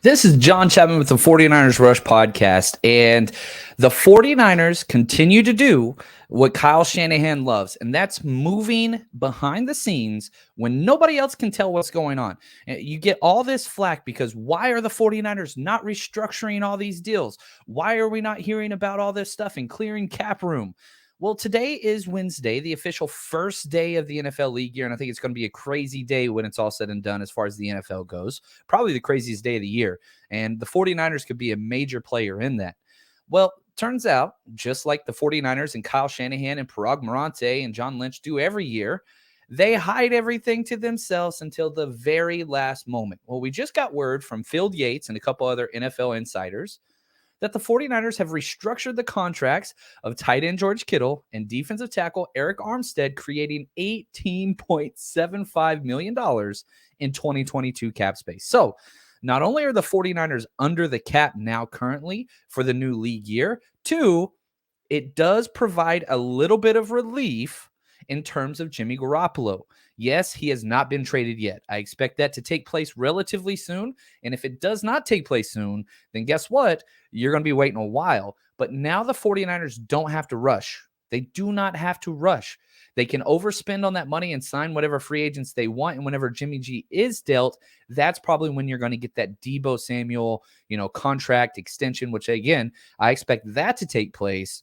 This is John Chapman with the 49ers Rush podcast, and the 49ers continue to do what Kyle Shanahan loves, and that's moving behind the scenes when nobody else can tell what's going on. You get all this flack because why are the 49ers not restructuring all these deals? Why are we not hearing about all this stuff and clearing cap room? Well, today is Wednesday, the official first day of the NFL league year, and I think it's going to be a crazy day when it's all said and done as far as the NFL goes. Probably the craziest day of the year, and the 49ers could be a major player in that. Well, turns out, just like the 49ers and Kyle Shanahan and Parag Marante and John Lynch do every year, they hide everything to themselves until the very last moment. Well, we just got word from Phil Yates and a couple other NFL insiders that the 49ers have restructured the contracts of tight end George Kittle and defensive tackle Eric Armstead, creating $18.75 million in 2022 cap space. So not only are the 49ers under the cap now currently for the new league year, two, it does provide a little bit of relief in terms of Jimmy Garoppolo. Yes, he has not been traded yet. I expect that to take place relatively soon. And if it does not take place soon, then guess what? You're going to be waiting a while. But now the 49ers don't have to rush. They do not have to rush. They can overspend on that money and sign whatever free agents they want. And whenever Jimmy G is dealt, that's probably when you're going to get that Deebo Samuel, contract extension, which again, I expect that to take place.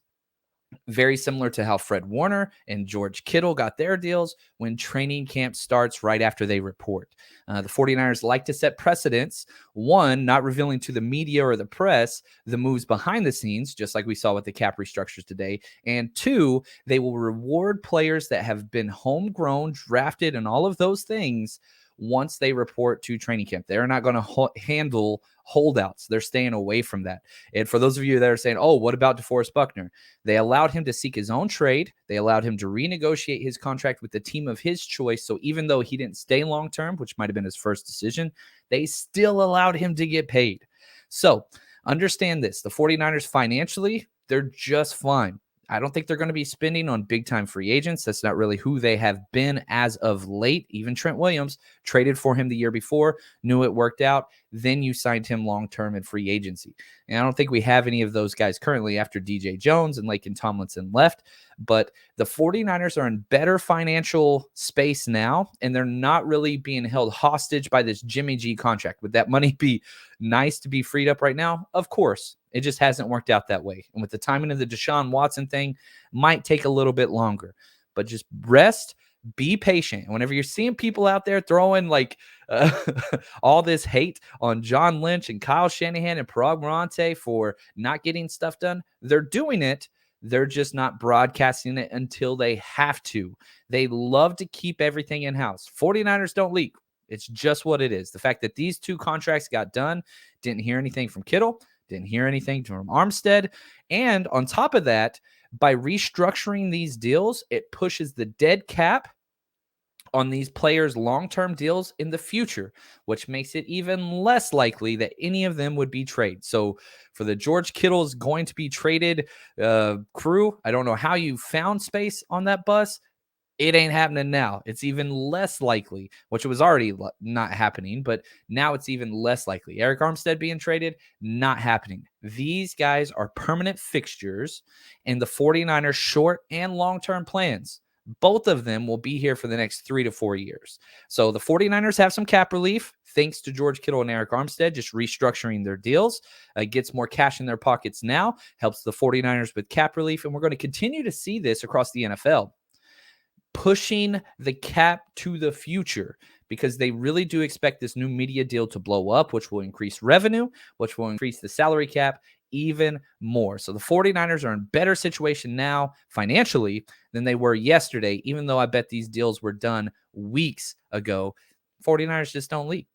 Very similar to how Fred Warner and George Kittle got their deals when training camp starts right after they report. The 49ers like to set precedents. One, not revealing to the media or the press the moves behind the scenes, just like we saw with the cap restructures today. And two, they will reward players that have been homegrown, drafted, and all of those things once they report to training camp. They're not going to handle holdouts. They're staying away from that. And for those of you that are saying, oh, what about DeForest Buckner? They allowed him to seek his own trade. They allowed him to renegotiate his contract with the team of his choice. So even though he didn't stay long-term, which might have been his first decision, they still allowed him to get paid. So understand this. The 49ers financially, they're just fine. I don't think they're going to be spending on big-time free agents. That's not really who they have been as of late. Even Trent Williams traded for him the year before, knew it worked out. Then you signed him long-term in free agency. And I don't think we have any of those guys currently after DJ Jones and Laken Tomlinson left. But the 49ers are in better financial space now, and they're not really being held hostage by this Jimmy G contract. Would that money be nice to be freed up right now? Of course. It just hasn't worked out that way. And with the timing of the Deshaun Watson thing, might take a little bit longer. But just rest, be patient. And whenever you're seeing people out there throwing all this hate on John Lynch and Kyle Shanahan and Parag Marante for not getting stuff done, they're doing it. They're just not broadcasting it until they have to. They love to keep everything in-house. 49ers don't leak. It's just what it is. The fact that these two contracts got done, didn't hear anything from Kittle, didn't hear anything from Armstead. And on top of that, by restructuring these deals, it pushes the dead cap on these players' long-term deals in the future, which makes it even less likely that any of them would be traded. So for the George Kittle's going to be traded crew, I don't know how you found space on that bus. It ain't happening now. It's even less likely, which was already not happening, but now it's even less likely. Eric Armstead being traded, not happening. These guys are permanent fixtures in the 49ers short and long-term plans. Both of them will be here for the next 3 to 4 years. So the 49ers have some cap relief thanks to George Kittle and Eric Armstead just restructuring their deals. Gets more cash in their pockets now, helps the 49ers with cap relief, and we're going to continue to see this across the NFL. Pushing the cap to the future because they really do expect this new media deal to blow up, which will increase revenue, which will increase the salary cap even more. So the 49ers are in better situation now financially than they were yesterday, even though I bet these deals were done weeks ago. 49ers just don't leak.